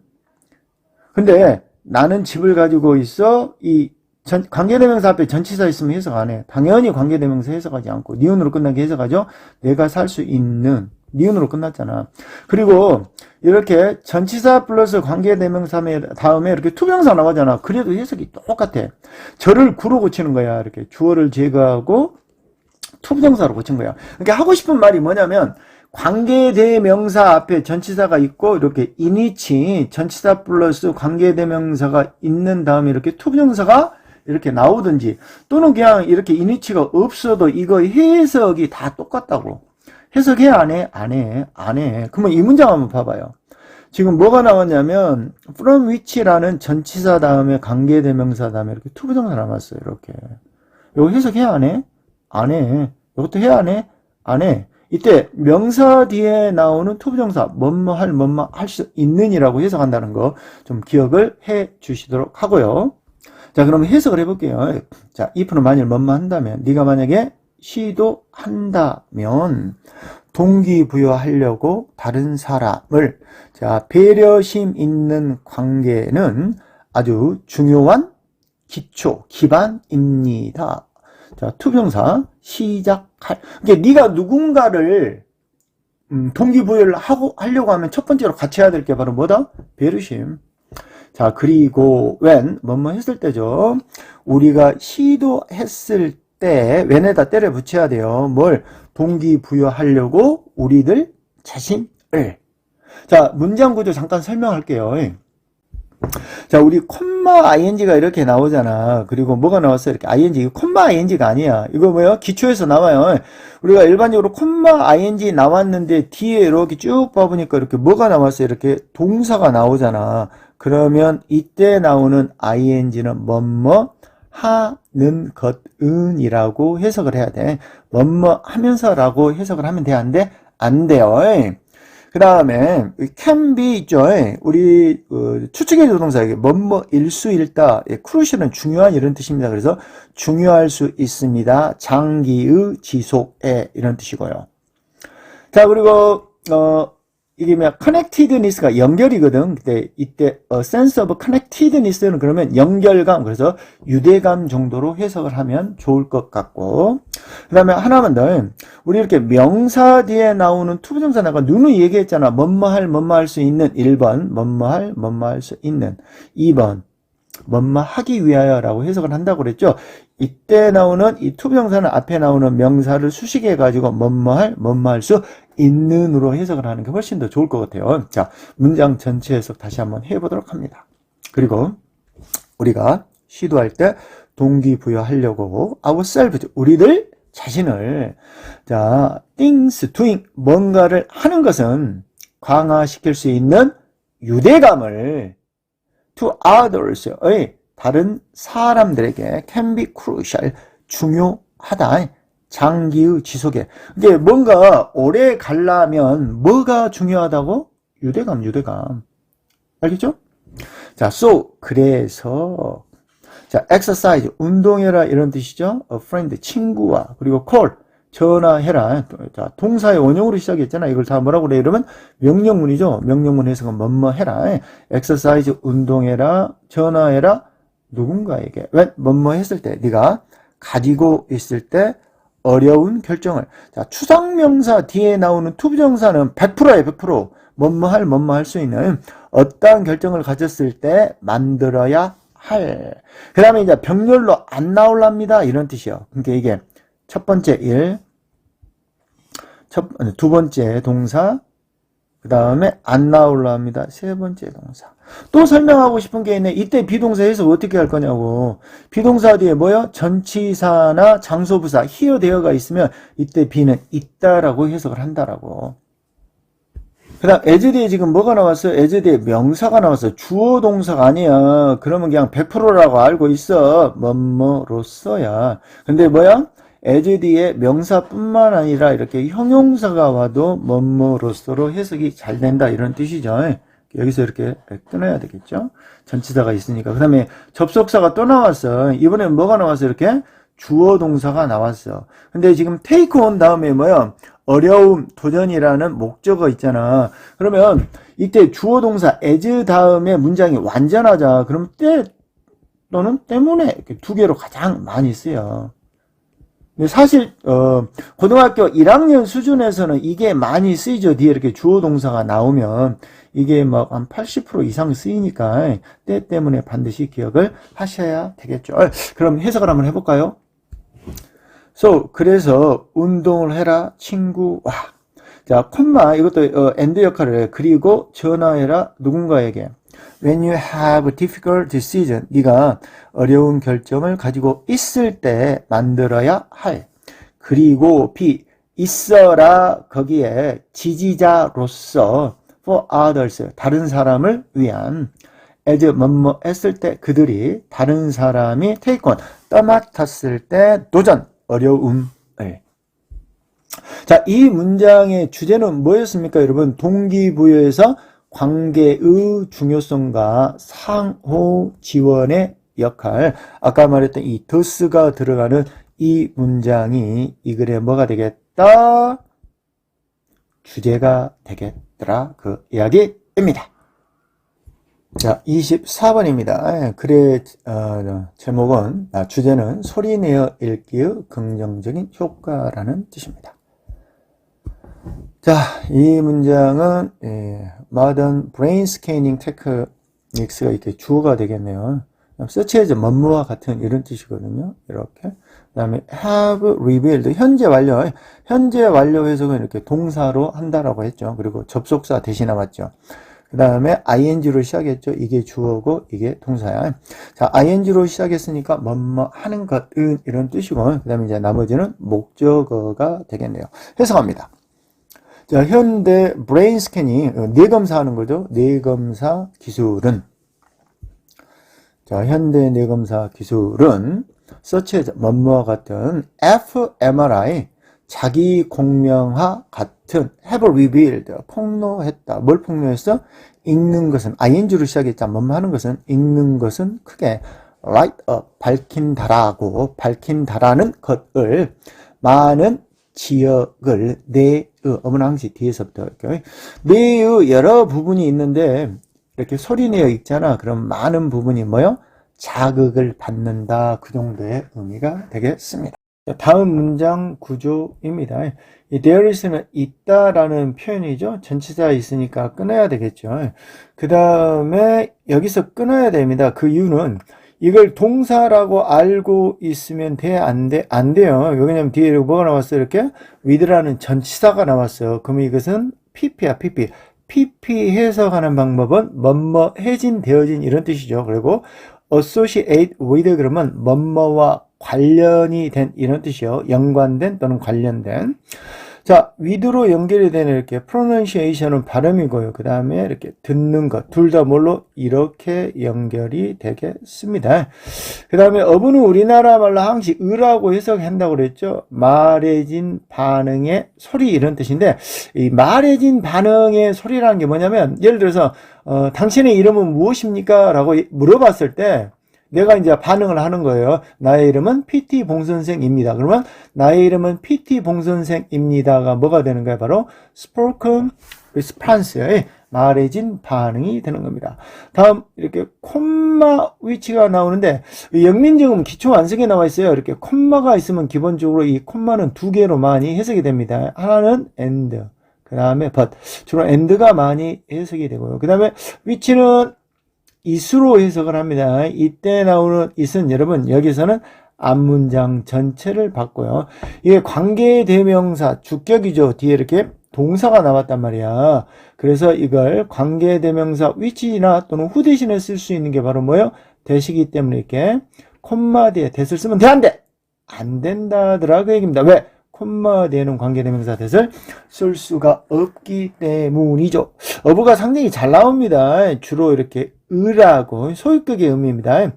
근데 나는 집을 가지고 있어. 이 관계대명사 앞에 전치사 있으면 해석 안 해. 당연히 관계대명사 해석하지 않고 니은으로 끝나게 해석하죠. 내가 살 수 있는, 니은으로 끝났잖아. 그리고 이렇게 전치사 플러스 관계대명사 다음에 이렇게 투명사 나오잖아. 그래도 해석이 똑같아. 절을 구로 고치는 거야. 이렇게 주어를 제거하고 투부정사로 고친 거예요. 그러니까 하고 싶은 말이 뭐냐면 관계대명사 앞에 전치사가 있고 이렇게 인위치 전치사 플러스 관계대명사가 있는 다음에 이렇게 투부정사가 이렇게 나오든지 또는 그냥 이렇게 인위치가 없어도 이거 해석이 다 똑같다고. 해석해 안 해? 안 해. 안 해. 그러면 이 문장 한번 봐봐요. 지금 뭐가 나왔냐면 from which라는 전치사 다음에 관계대명사 다음에 이렇게 투부정사 남았어요. 이렇게. 이거 해석해 안 해? 안 해. 이것도 해 안 해? 안 해. 이때 명사 뒤에 나오는 투부정사 뭐뭐 할 수 있는이라고 해석한다는 거 좀 기억을 해 주시도록 하고요. 자, 그럼 해석을 해볼게요. 자, if는 만일 뭐뭐 한다면 네가 만약에 시도한다면 동기부여하려고 다른 사람을 자, 배려심 있는 관계는 아주 중요한 기초, 기반입니다. 자, 투부정사 시작할. 그러니까 네가 누군가를 동기부여를 하려고 하면 첫 번째로 같이 해야 될 게 바로 뭐다? 배려심. 자, 그리고 when 뭐뭐 했을 때죠. 우리가 시도했을 때 when에다 때려 붙여야 돼요. 뭘? 동기부여하려고 우리들 자신을. 자, 문장 구조 잠깐 설명할게요. 자, 우리 콤마 ing가 이렇게 나오잖아. 그리고 뭐가 나왔어요? 이렇게 ing. 이거 콤마 ing가 아니야. 이거 뭐야? 기초에서 나와요. 우리가 일반적으로 콤마 ing 나왔는데 뒤에 이렇게 쭉 봐보니까 이렇게 뭐가 나왔어요? 이렇게 동사가 나오잖아. 그러면 이때 나오는 ing는 뭐뭐 하는 것은이라고 해석을 해야 돼. 뭐뭐 하면서라고 해석을 하면 돼? 안 돼? 안 돼요. 그 다음에 can be 있죠. 우리 추측의 조동사에게 뭐뭐 일수일다. crucial은 중요한 이런 뜻입니다. 그래서 중요할 수 있습니다. 장기의 지속에 이런 뜻이고요. 자, 그리고 이게 뭐야? connectedness가 연결이거든. 근데 이때 sense of connectedness는 그러면 연결감, 그래서 유대감 정도로 해석을 하면 좋을 것 같고, 그 다음에 하나만 더. 우리 이렇게 명사 뒤에 나오는 투부정사 나가 누누이 얘기했잖아. 뭐뭐 할 수 있는 1번, 뭐뭐 할 수 있는 2번, 뭐뭐 하기 위하여라고 해석을 한다고 그랬죠. 이때 나오는 이 투부정사는 앞에 나오는 명사를 수식해 가지고 뭐뭐 할 수 있는으로 해석을 하는 게 훨씬 더 좋을 것 같아요. 자, 문장 전체 해석 다시 한번 해보도록 합니다. 그리고 우리가 시도할 때 동기부여하려고 ourselves, 우리들 자신을, 자, things doing, 뭔가를 하는 것은 강화시킬 수 있는 유대감을 to others의 다른 사람들에게 can be crucial, 중요하다. 장기의 지속에. 이게 뭔가 오래 가려면 뭐가 중요하다고? 유대감. 알겠죠? 자, so, 그래서. 자, exercise, 운동해라 이런 뜻이죠. a friend, 친구와. 그리고 call, 전화해라. 자, 동사의 원형으로 시작했잖아. 이걸 다 뭐라고 그래? 이러면 명령문이죠. 명령문 해석은 뭐뭐 해라. exercise, 운동해라. 전화해라. 누군가에게. 왜? 뭐뭐 했을 때, 네가 가지고 있을 때 어려운 결정을. 자, 추상명사 뒤에 나오는 투부정사는 100%에 100%. 뭐뭐 할 수 있는 어떠한 결정을 가졌을 때 만들어야 할. 그 다음에 이제 병렬로 안 나올랍니다. 이런 뜻이요. 그러니까 이게 첫 번째 일, 두 번째 동사, 그 다음에 안 나올랍니다. 세 번째 동사. 또 설명하고 싶은 게 있네. 이때 비동사 해석 어떻게 할 거냐고. 비동사 뒤에 뭐요? 전치사나 장소부사, here there가 있으면 이때 be는 있다라고 해석을 한다라고. 그 다음 as 뒤에 지금 뭐가 나왔어요? as 뒤에 명사가 나왔어요. 주어 동사가 아니야. 그러면 그냥 100%라고 알고 있어. 뭐뭐로써야. 근데 뭐야? as 뒤에 명사뿐만 아니라 이렇게 형용사가 와도 뭐뭐로써로 해석이 잘 된다 이런 뜻이죠. 여기서 이렇게 끊어야 되겠죠. 전치사가 있으니까. 그 다음에 접속사가 또 나왔어. 이번엔 뭐가 나왔어? 이렇게 주어 동사가 나왔어. 근데 지금 take on 다음에 뭐야? 어려움, 도전이라는 목적어 있잖아. 그러면 이때 주어 동사 as 다음에 문장이 완전하자. 그럼 또는 때문에 이렇게 두 개로 가장 많이 쓰여. 근데 사실 고등학교 1학년 수준에서는 이게 많이 쓰이죠. 뒤에 이렇게 주어 동사가 나오면 이게 막 한 80% 이상 쓰이니까 때 때문에 반드시 기억을 하셔야 되겠죠. 그럼 해석을 한번 해볼까요? 그래서 운동을 해라 친구와. 자, 콤마 이것도 and 역할을 해. 그리고 전화해라 누군가에게. When you have a difficult decision, 네가 어려운 결정을 가지고 있을 때 만들어야 할. 그리고 B, 있어라 거기에 지지자로서 for others, 다른 사람을 위한. as 뭐뭐 했을 때 그들이 다른 사람이 take on, 떠맡았을 때 도전, 어려움을. 자, 이 문장의 주제는 뭐였습니까, 여러분? 동기부여에서 관계의 중요성과 상호 지원의 역할. 아까 말했던 이 더스가 들어가는 이 문장이 이 글에 뭐가 되겠다? 주제가 되겠더라. 그 이야기입니다. 자, 24번입니다. 글의 제목은, 주제는 소리내어 읽기의 긍정적인 효과라는 뜻입니다. 자, 이 문장은 Modern Brain Scanning Techniques가 이렇게 주어가 되겠네요. Such as 뭐뭐와 같은 이런 뜻이거든요. 이렇게. 그 다음에 have revealed, 현재 완료. 현재 완료 해석은 이렇게 동사로 한다라고 했죠. 그리고 접속사 대신 나왔죠. 그 다음에 ing로 시작했죠. 이게 주어고 이게 동사야. 자, ing로 시작했으니까 뭐뭐 하는 것은 이런 뜻이고, 그 다음에 이제 나머지는 목적어가 되겠네요. 해석합니다. 자, 현대 브레인 스캐닝, 뇌검사하는 거죠. 뇌검사 기술은. 자, 현대 뇌검사 기술은 such as 뭐뭐와 같은 fMRI, 자기 공명화 같은 have revealed, 폭로했다. 뭘 폭로했어? 읽는 것은, ing로 시작했자. 뭐뭐 하는 것은, 읽는 것은 크게 light up, 밝힌다라고, 밝힌다라는 것을 많은 지역을 뇌의, 어머나 항시 뒤에서부터 이렇게 뇌의 여러 부분이 있는데 이렇게 소리내어 읽잖아. 그럼 많은 부분이 뭐요? 자극을 받는다. 그 정도의 의미가 되겠습니다. 다음 문장 구조입니다. 이 there is는 있다라는 표현이죠. 전치사 있으니까 끊어야 되겠죠. 그 다음에 여기서 끊어야 됩니다. 그 이유는 이걸 동사라고 알고 있으면 돼? 안 돼? 안 돼요. 왜냐면 뒤에 뭐가 나왔어요? 이렇게 with라는 전치사가 나왔어요. 그럼 이것은 pp야, pp. pp 해석하는 방법은 뭐뭐 해진, 되어진 이런 뜻이죠. 그리고 associate with 그러면 뭐뭐와 관련이 된 이런 뜻이요. 연관된 또는 관련된. 자, with로 연결이 되는 이렇게 pronunciation은 발음이고요. 그 다음에 이렇게 듣는 것. 둘 다 뭘로? 이렇게 연결이 되겠습니다. 그 다음에 어부는 우리나라 말로 항시 의라고 해석한다고 그랬죠. 말해진 반응의 소리 이런 뜻인데, 이 말해진 반응의 소리라는 게 뭐냐면, 예를 들어서, 당신의 이름은 무엇입니까? 라고 물어봤을 때, 내가 이제 반응을 하는 거예요. 나의 이름은 PT 봉선생입니다. 그러면 나의 이름은 PT 봉선생입니다가 뭐가 되는 거예요? 바로 spoken response, 말해진 반응이 되는 겁니다. 다음 이렇게 콤마 위치가 나오는데 영민정음 기초 완성에 나와 있어요. 이렇게 콤마가 있으면 기본적으로 이 콤마는 두 개로 많이 해석이 됩니다. 하나는 and, 그 다음에 but. 주로 and가 많이 해석이 되고요. 그 다음에 위치는 it으로 해석을 합니다. 이때 나오는 it은 여러분 여기서는 앞문장 전체를 봤고요. 이게 관계대명사 주격이죠. 뒤에 이렇게 동사가 나왔단 말이야. 그래서 이걸 관계대명사 which나 또는 who 대신에 쓸 수 있는 게 바로 뭐예요? 대시기 때문에 이렇게 콤마 뒤에 that을 쓰면 돼, 안 돼? 안 된다더라 그 얘기입니다. 왜? 콤마 뒤에는 관계대명사 that을 쓸 수가 없기 때문이죠. 어부가 상당히 잘 나옵니다. 주로 이렇게 의라고, 소유격의 의미입니다.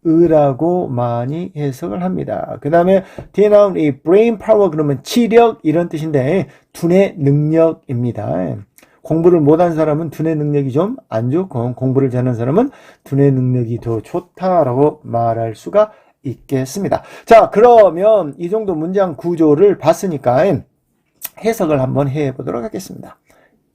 의라고 많이 해석을 합니다. 그 다음에 뒤에 나온 이 brain power 그러면 지력 이런 뜻인데 두뇌 능력입니다. 공부를 못한 사람은 두뇌 능력이 좀 안 좋고 공부를 잘하는 사람은 두뇌 능력이 더 좋다라고 말할 수가 있겠습니다. 자, 그러면 이 정도 문장 구조를 봤으니까 해석을 한번 해보도록 하겠습니다.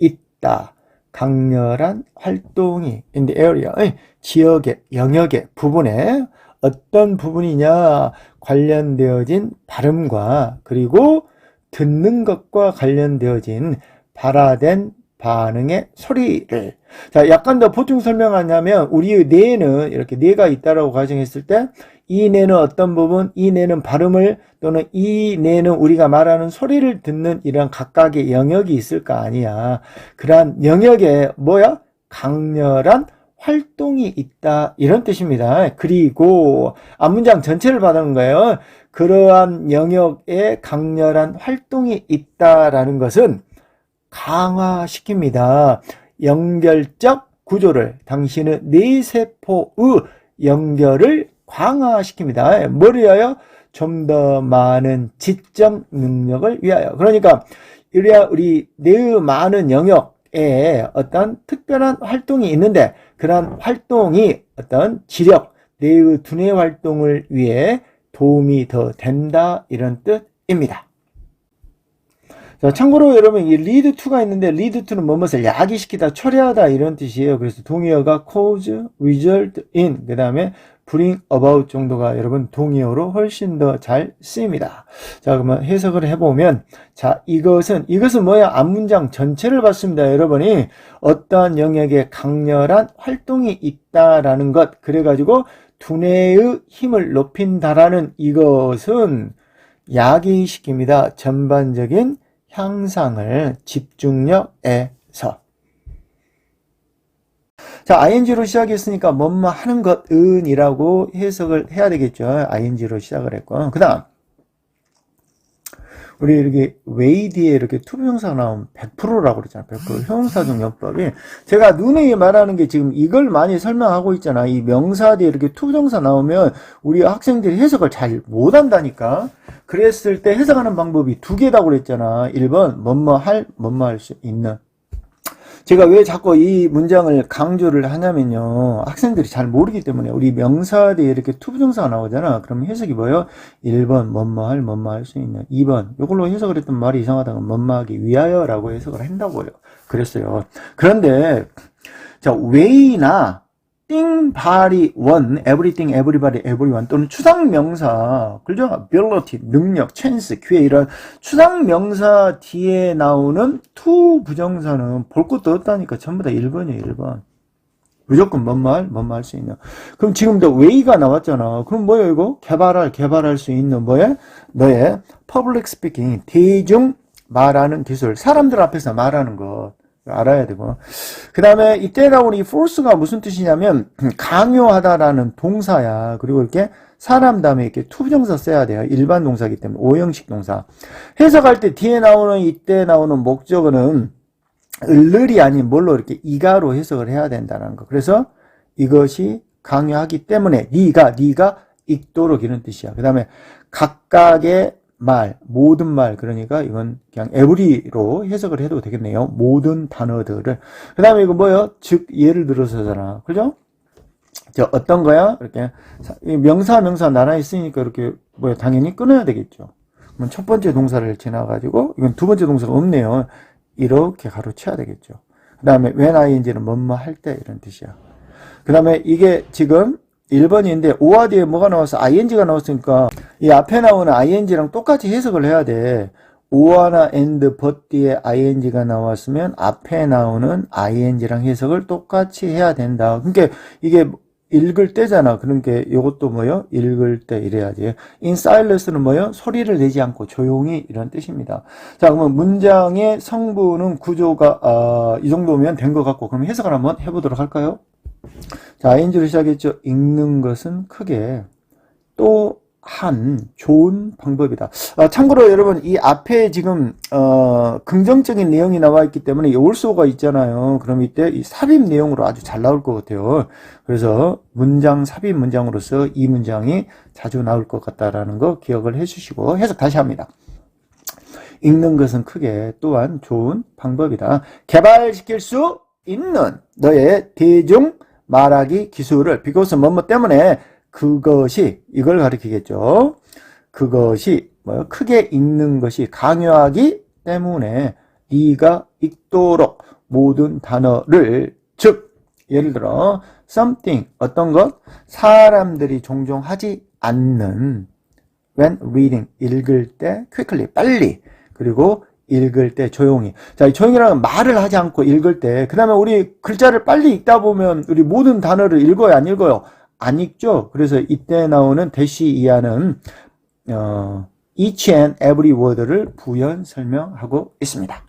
있다. 강렬한 활동이 in the area, 지역의, 영역의, 부분에 어떤 부분이냐 관련되어진 발음과 그리고 듣는 것과 관련되어진 발화된 반응의 소리를. 자, 약간 더 보충 설명하냐면 우리의 뇌에는 이렇게 뇌가 있다라고 가정했을 때 이 뇌는 어떤 부분, 이 뇌는 발음을 또는 이 뇌는 우리가 말하는 소리를 듣는 이런 각각의 영역이 있을 거 아니야. 그러한 영역에 뭐야? 강렬한 활동이 있다 이런 뜻입니다. 그리고 앞문장 전체를 받는 거예요. 그러한 영역에 강렬한 활동이 있다라는 것은 강화시킵니다. 연결적 구조를 당신의 뇌세포의 연결을 강화시킵니다. 뭘 위하여? 좀 더 많은 지적 능력을 위하여. 그러니까 우리 뇌의 많은 영역에 어떤 특별한 활동이 있는데 그런 활동이 어떤 지력, 뇌의 두뇌 활동을 위해 도움이 더 된다 이런 뜻입니다. 자, 참고로 여러분 이 lead to가 있는데 lead to는 무엇을 야기시키다, 초래하다 이런 뜻이에요. 그래서 동의어가 cause, result in 그 다음에 bring about 정도가 여러분 동의어로 훨씬 더 잘 쓰입니다. 자, 그러면 해석을 해보면 자, 이것은 뭐야? 앞문장 전체를 봤습니다. 여러분이 어떠한 영역에 강렬한 활동이 있다라는 것, 그래가지고 두뇌의 힘을 높인다라는 이것은 야기시킵니다. 전반적인 향상을 집중력에서. 자, ing로 시작했으니까 뭐뭐 하는 것은 이라고 해석을 해야 되겠죠. ing로 시작을 했고. 그 다음 우리 이렇게 way 뒤에 이렇게 투부정사가 나오면 100%라고 그러잖아요. 100%. 형용사적 용법이. 제가 누누이 말하는 게 지금 이걸 많이 설명하고 있잖아. 이 명사 뒤에 이렇게 투부정사 나오면 우리 학생들이 해석을 잘 못한다니까. 그랬을 때 해석하는 방법이 두 개라고 그랬잖아. 1번, 뭐뭐 할 수 있는. 제가 왜 자꾸 이 문장을 강조를 하냐면요. 학생들이 잘 모르기 때문에 우리 명사 뒤에 이렇게 투부정사가 나오잖아. 그럼 해석이 뭐예요? 1번, 뭐뭐 할 수 있는. 2번, 이걸로 해석을 했던 말이 이상하다고 뭐뭐 하기 위하여라고 해석을 한다고요. 그랬어요. 그런데, 자, way나 thing, body, one, everything, everybody, everyone 또는 추상명사, 그죠? ability, 능력, chance, 기회 이런 추상명사 뒤에 나오는 to 부정사는 볼 것도 없다니까 전부 다 1번이에요. 1번. 무조건 뭐뭐 할 수 있는. 그럼 지금도 way가 나왔잖아. 그럼 뭐예요 이거? 개발할 수 있는 뭐예요? 너의 public speaking, 대중 말하는 기술, 사람들 앞에서 말하는 것. 알아야 되고. 그 다음에 이때 나오는 이 force가 무슨 뜻이냐면 강요하다라는 동사야. 그리고 이렇게 사람 다음에 이렇게 투부정사 써야 돼요. 일반 동사이기 때문에 오형식 동사. 해석할 때 뒤에 나오는 이때 나오는 목적어는 을이 아닌 뭘로 이렇게 이가로 해석을 해야 된다는 거. 그래서 이것이 강요하기 때문에 네가 읽도록 이런 뜻이야. 그 다음에 각각의 말, 모든 말, 그러니까 이건 그냥 every로 해석을 해도 되겠네요. 모든 단어들을. 그 다음에 이거 뭐예요? 즉, 예를 들어서잖아. 그죠? 저 어떤 거야? 이렇게 명사 나란히 쓰니까 이렇게 뭐야? 당연히 끊어야 되겠죠. 그러면 첫 번째 동사를 지나가지고 이건 두 번째 동사가 없네요. 이렇게 가로쳐야 되겠죠. 그 다음에 when ing는 뭐뭐 할 때 이런 뜻이야. 그 다음에 이게 지금 1번인데 5화 뒤에 뭐가 나와서 ing가 나왔으니까 이 앞에 나오는 ing랑 똑같이 해석을 해야 돼. 5화나 and but 뒤에 ing가 나왔으면 앞에 나오는 ing랑 해석을 똑같이 해야 된다. 그러니까 이게 읽을 때잖아. 그러니까 이것도 뭐요? 읽을 때 이래야지. in silence는 뭐요? 소리를 내지 않고 조용히 이런 뜻입니다. 자, 그러면 문장의 성분은 구조가 이 정도면 된 것 같고 그럼 해석을 한번 해보도록 할까요? 자, ing로 시작했죠. 읽는 것은 크게 또한 좋은 방법이다. 참고로 여러분 이 앞에 지금 긍정적인 내용이 나와 있기 때문에 also가 있잖아요. 그럼 이때 이 삽입 내용으로 아주 잘 나올 것 같아요. 그래서 문장 삽입 문장으로서 이 문장이 자주 나올 것 같다라는 거 기억을 해주시고 해석 다시 합니다. 읽는 것은 크게 또한 좋은 방법이다. 개발시킬 수 있는 너의 대중 말하기 기술을 because 뭐뭐 때문에 그것이 이걸 가리키겠죠. 그것이 뭐요? 크게 읽는 것이 강요하기 때문에 네가 읽도록 모든 단어를 즉 예를 들어 something 어떤 것 사람들이 종종 하지 않는 when reading 읽을 때 quickly 빨리 그리고 읽을 때 조용히. 자, 이 조용히라는 말을 하지 않고 읽을 때, 그 다음에 우리 글자를 빨리 읽다 보면 우리 모든 단어를 읽어요, 안 읽어요? 안 읽죠. 그래서 이때 나오는 대시 이하는 each and every word를 부연 설명하고 있습니다.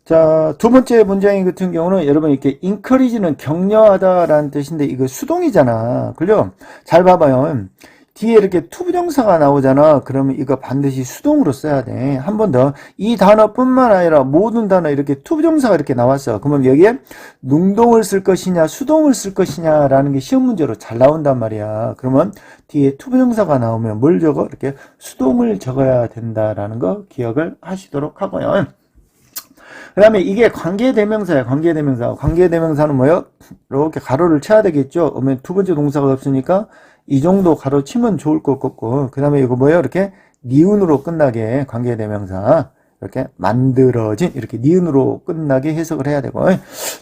자, 두 번째 문장 같은 경우는 여러분 이렇게 encourage는 격려하다라는 뜻인데 이거 수동이잖아. 그죠? 잘 봐봐요. 뒤에 이렇게 투부정사가 나오잖아. 그러면 이거 반드시 수동으로 써야 돼. 한 번 더. 이 단어뿐만 아니라 모든 단어 이렇게 투부정사가 이렇게 나왔어. 그러면 여기에 능동을 쓸 것이냐 수동을 쓸 것이냐라는 게 시험 문제로 잘 나온단 말이야. 그러면 뒤에 투부정사가 나오면 뭘 적어? 이렇게 수동을 적어야 된다라는 거 기억을 하시도록 하고요. 그 다음에 이게 관계대명사야. 관계대명사는 뭐예요? 이렇게 가로를 쳐야 되겠죠. 그러면 두 번째 동사가 없으니까 이 정도 가로 치면 좋을 것 같고, 그 다음에 이거 뭐예요? 이렇게 니은으로 끝나게 관계대명사 이렇게 만들어진 이렇게 니은으로 끝나게 해석을 해야 되고,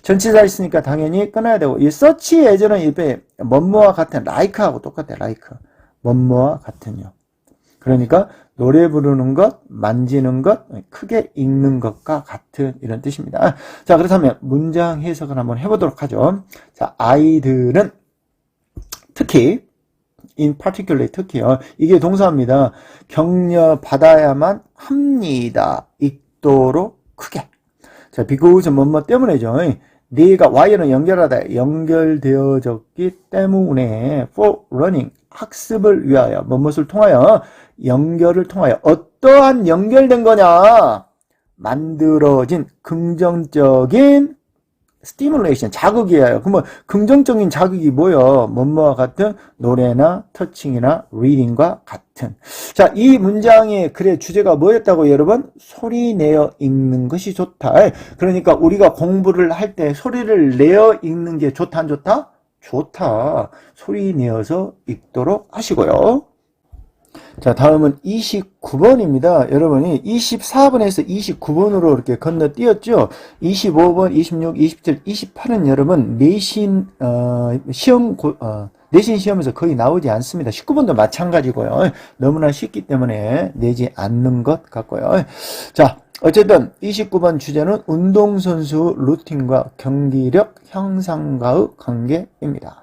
전치사 있으니까 당연히 끊어야 되고, 이 such as는 이게 뭐뭐와 같은 like하고 똑같아. like 뭐뭐와 같은요. 그러니까 노래 부르는 것, 만지는 것, 크게 읽는 것과 같은 이런 뜻입니다. 자, 그렇다면 문장 해석을 한번 해보도록 하죠. 자, 아이들은 특히 in particular 특히요. 이게 동사입니다. 격려받아야만 합니다. 읽도록 크게. 자, because 뭐뭐 때문에죠. 네가 Y는 연결하다 연결되어졌기 때문에 for running 학습을 위하여 무엇을 통하여 연결을 통하여 어떠한 연결된 거냐 만들어진 긍정적인 스티뮬레이션 자극이에요. 그러면 긍정적인 자극이 뭐예요? 뭐뭐와 같은 노래나 터칭이나 리딩과 같은. 자, 이 문장의 글의 주제가 뭐였다고 여러분? 소리 내어 읽는 것이 좋다. 그러니까 우리가 공부를 할 때 소리를 내어 읽는 게 좋다 안 좋다? 좋다. 소리 내어서 읽도록 하시고요. 자, 다음은 29번입니다. 여러분이 24번에서 29번으로 이렇게 건너뛰었죠. 25번, 26, 27, 28은 여러분 내신 내신 시험에서 거의 나오지 않습니다. 19번도 마찬가지고요. 너무나 쉽기 때문에 내지 않는 것 같고요. 자, 어쨌든 29번 주제는 운동선수 루틴과 경기력 향상과의 관계입니다.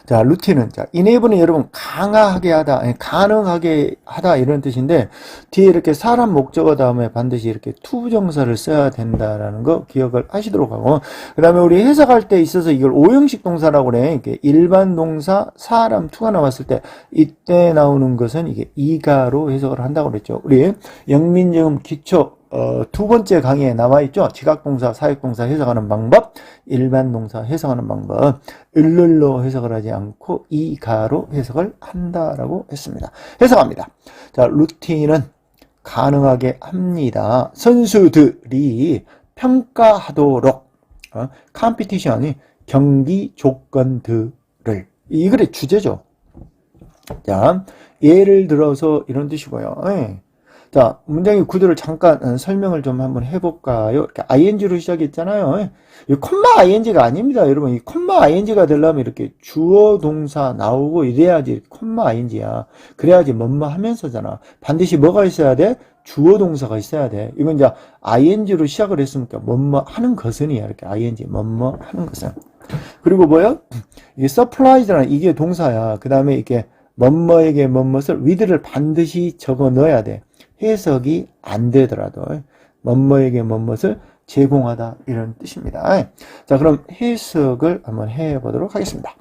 자, 루틴은, 자, enable는 여러분, 강하게 하다, 가능하게 하다, 이런 뜻인데, 뒤에 이렇게 사람 목적어 다음에 반드시 이렇게 투부정사를 써야 된다라는 거 기억을 하시도록 하고, 그 다음에 우리 해석할 때 있어서 이걸 오형식 동사라고 그래. 이렇게 일반 동사, 사람, 투가 나왔을 때, 이때 나오는 것은 이게 이가로 해석을 한다고 그랬죠. 우리 영민정음 기초, 두 번째 강의에 나와있죠. 지각동사, 사역동사 해석하는 방법, 일반 동사 해석하는 방법, 을를로 해석을 하지 않고 이가로 해석을 한다라고 했습니다. 해석합니다. 자, 루틴은 가능하게 합니다. 선수들이 평가하도록 컴피티션이 경기 조건들을 이 글의 주제죠. 자, 예를 들어서 이런 뜻이고요. 자, 문장의 구조를 잠깐 설명을 좀 한번 해볼까요? 이렇게 ing로 시작했잖아요. 이 콤마 ing가 아닙니다. 여러분, 이 콤마 ing가 되려면 이렇게 주어 동사 나오고 이래야지 콤마 ing야. 그래야지 뭐뭐 하면서잖아. 반드시 뭐가 있어야 돼? 주어 동사가 있어야 돼. 이건 이제 ing로 시작을 했으니까 뭐뭐 하는 것은이야. 이렇게 ing, 뭐뭐 하는 것은. 그리고 뭐요? 이게 supplys라는 이게 동사야. 그 다음에 이렇게 뭐뭐에게 뭐뭇을 with를 반드시 적어 넣어야 돼. 해석이 안 되더라도 뭐뭐에게 뭐뭇을 제공하다 이런 뜻입니다. 자, 그럼 해석을 한번 해보도록 하겠습니다.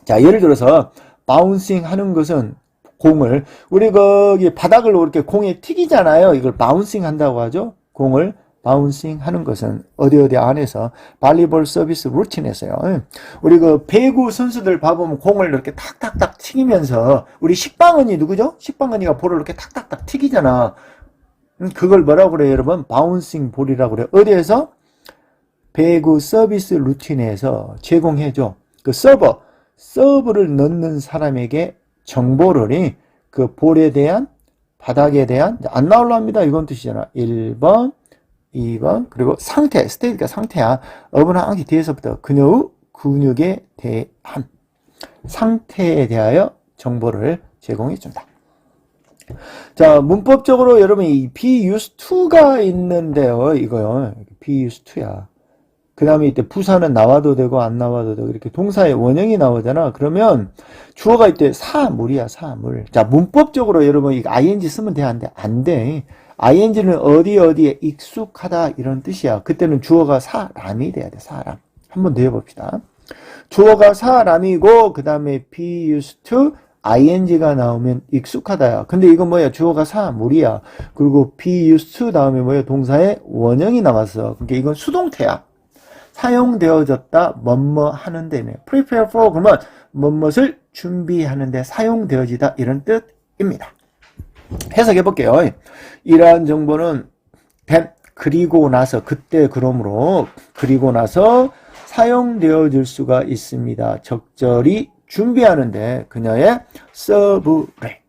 자, 예를 들어서 바운싱 하는 것은 공을 우리 거기 바닥을 이렇게 공에 튀기잖아요. 이걸 바운싱 한다고 하죠. 공을 바운싱 하는 것은 어디 안에서 발리볼 서비스 루틴에서요. 우리 그 배구 선수들 봐보면 공을 이렇게 탁탁탁 튀기면서 우리 식빵언니 누구죠? 식빵언니가 볼을 이렇게 탁탁탁 튀기잖아. 그걸 뭐라고 그래요, 여러분? 바운싱 볼이라고 그래요. 어디에서? 배구 서비스 루틴에서 제공해줘. 그 서브를 넣는 사람에게 정보를 그 볼에 대한 바닥에 대한 안 나올라 합니다. 이건 뜻이잖아. 1번 2번 그리고 상태, 스테이트가 상태야. 어브나 앙기 뒤에서부터 그녀의 근육에 대한 상태에 대하여 정보를 제공해 준다. 자, 문법적으로 여러분 이 be used to가 있는데요. 이거요. be used to야. 그 다음에 이때 부사는 나와도 되고 안 나와도 되고 이렇게 동사의 원형이 나오잖아. 그러면 주어가 이때 사물이야, 사물. 자, 문법적으로 여러분 이거 ing 쓰면 돼, 안 돼? 안 돼. ing는 어디에 익숙하다 이런 뜻이야. 그때는 주어가 사람이 돼야 돼, 사람. 한번 더 해봅시다. 주어가 사람이고 그 다음에 be used to ing가 나오면 익숙하다야. 근데 이건 뭐야? 주어가 사물이야. 그리고 be used to 다음에 뭐야? 동사의 원형이 나왔어. 그러니까 이건 수동태야. 사용되어졌다, 뭐뭐 하는데네. prepare for 그러면 뭐뭇을 준비하는데 사용되어지다 이런 뜻입니다. 해석해 볼게요. 이러한 정보는 then 그리고 나서 그때 그러므로 그리고 나서 사용되어질 수가 있습니다. 적절히 준비하는데 그녀의 서브래.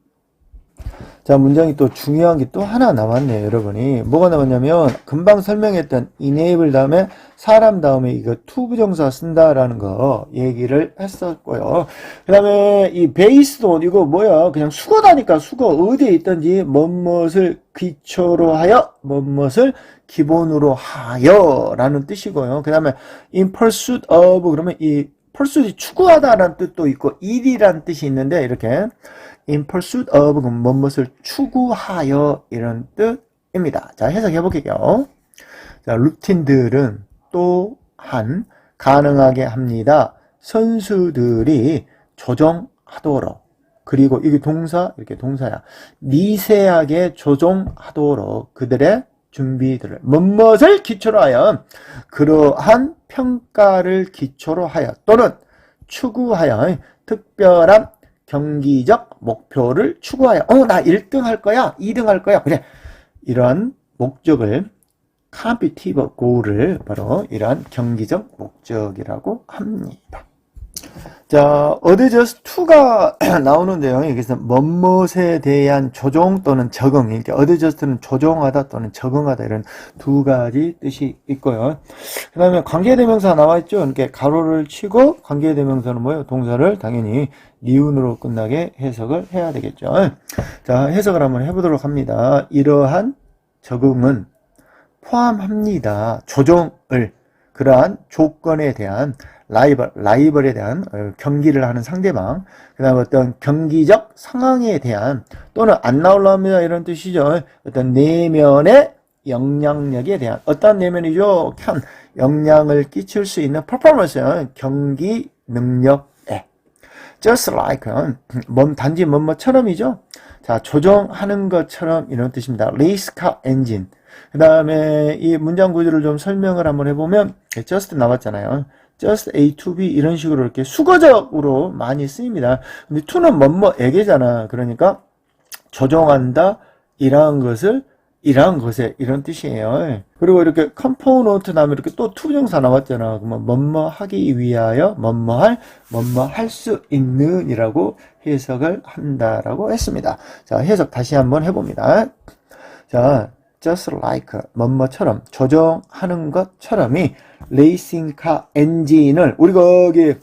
자, 문장이 또 중요한 게 또 하나 남았네요, 여러분이. 뭐가 남았냐면, 금방 설명했던 enable 다음에 사람 다음에 이거 to 부정사 쓴다라는 거 얘기를 했었고요. 그 다음에 이 베이스도 이거 뭐야? 그냥 수거다니까, 수거. 어디에 있든지 뭐뭇을 기초로 하여, 뭐뭇을 기본으로 하여 라는 뜻이고요. 그 다음에 in pursuit of 그러면 이 pursuit이 추구하다라는 뜻도 있고 일이라는 뜻이 있는데 이렇게 in pursuit of 무엇을 추구하여 이런 뜻입니다. 자, 해석해 볼게요. 자, 루틴들은 또한 가능하게 합니다. 선수들이 조정하도록 그리고 이게 동사 이렇게 동사야. 미세하게 조정하도록 그들의 준비들을 무엇을 기초로 하여 그러한 평가를 기초로 하여 또는 추구하여 특별한 경기적 목표를 추구하여 나 1등 할 거야 2등 할 거야 그래 이러한 목적을 competitive goal을 바로 이러한 경기적 목적이라고 합니다. 자, adjust to가 나오는데요. 여기서 뭐뭇에 대한 조정 또는 적응. 이렇게 adjust는 조정하다 또는 적응하다 이런 두 가지 뜻이 있고요. 그 다음에 관계대명사 나와있죠. 이렇게 가로를 치고 관계대명사는 뭐예요? 동사를 당연히 니은으로 끝나게 해석을 해야 되겠죠. 자, 해석을 한번 해보도록 합니다. 이러한 적응은 포함합니다. 조정을 그러한 조건에 대한 라이벌에 대한 경기를 하는 상대방 그 다음에 어떤 경기적 상황에 대한 또는 안 나올랍니다 이런 뜻이죠. 어떤 내면의 영향력에 대한 어떤 내면이죠. 영향을 끼칠 수 있는 퍼포먼스 경기 능력에 just like 단지 뭐뭐처럼이죠. 자, 조정하는 것처럼 이런 뜻입니다. 레이스카 엔진 그 다음에 이 문장 구조를 좀 설명을 한번 해보면 just 나왔잖아요. just A to B 이런 식으로 이렇게 수거적으로 많이 쓰입니다. 근데 to는 뭐뭐에게잖아. 그러니까 조정한다 이러한 것에 이런 뜻이에요. 그리고 이렇게 component 다음에 이렇게 또 to 부정사 나왔잖아. 그러면 뭐뭐 하기 위하여 뭐뭐 할 수 있는 이라고 해석을 한다라고 했습니다. 자, 해석 다시 한번 해봅니다. 자, just like 뭐뭐처럼 조정하는 것처럼이 레이싱카 엔진을 우리 거기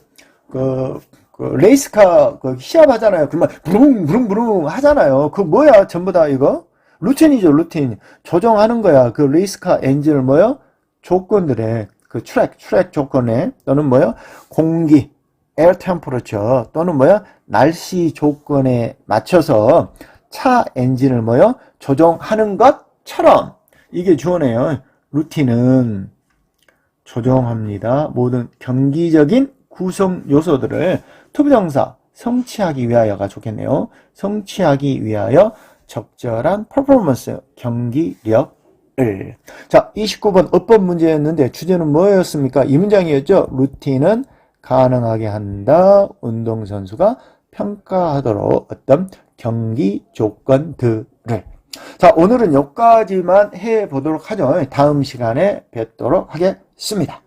그 레이스카 시합하잖아요. 그러면 부릉부릉 하잖아요. 그 뭐야? 전부 다 이거 루틴이죠, 루틴. 조정하는 거야. 그 레이스카 엔진을 뭐요? 조건들의 그 트랙 조건에 또는 뭐요? 공기 에어 템퍼러처 또는 뭐야? 날씨 조건에 맞춰서 차 엔진을 뭐요? 조정하는 것처럼 이게 주어네요. 루틴은 조정합니다. 모든 경기적인 구성 요소들을 투부정사 성취하기 위하여가 좋겠네요. 성취하기 위하여 적절한 퍼포먼스 경기력을. 자, 29번 어법 문제였는데 주제는 뭐였습니까? 이 문장이었죠. 루틴은 가능하게 한다. 운동선수가 평가하도록 어떤 경기 조건들을. 자, 오늘은 여기까지만 해보도록 하죠. 다음 시간에 뵙도록 하겠습니다.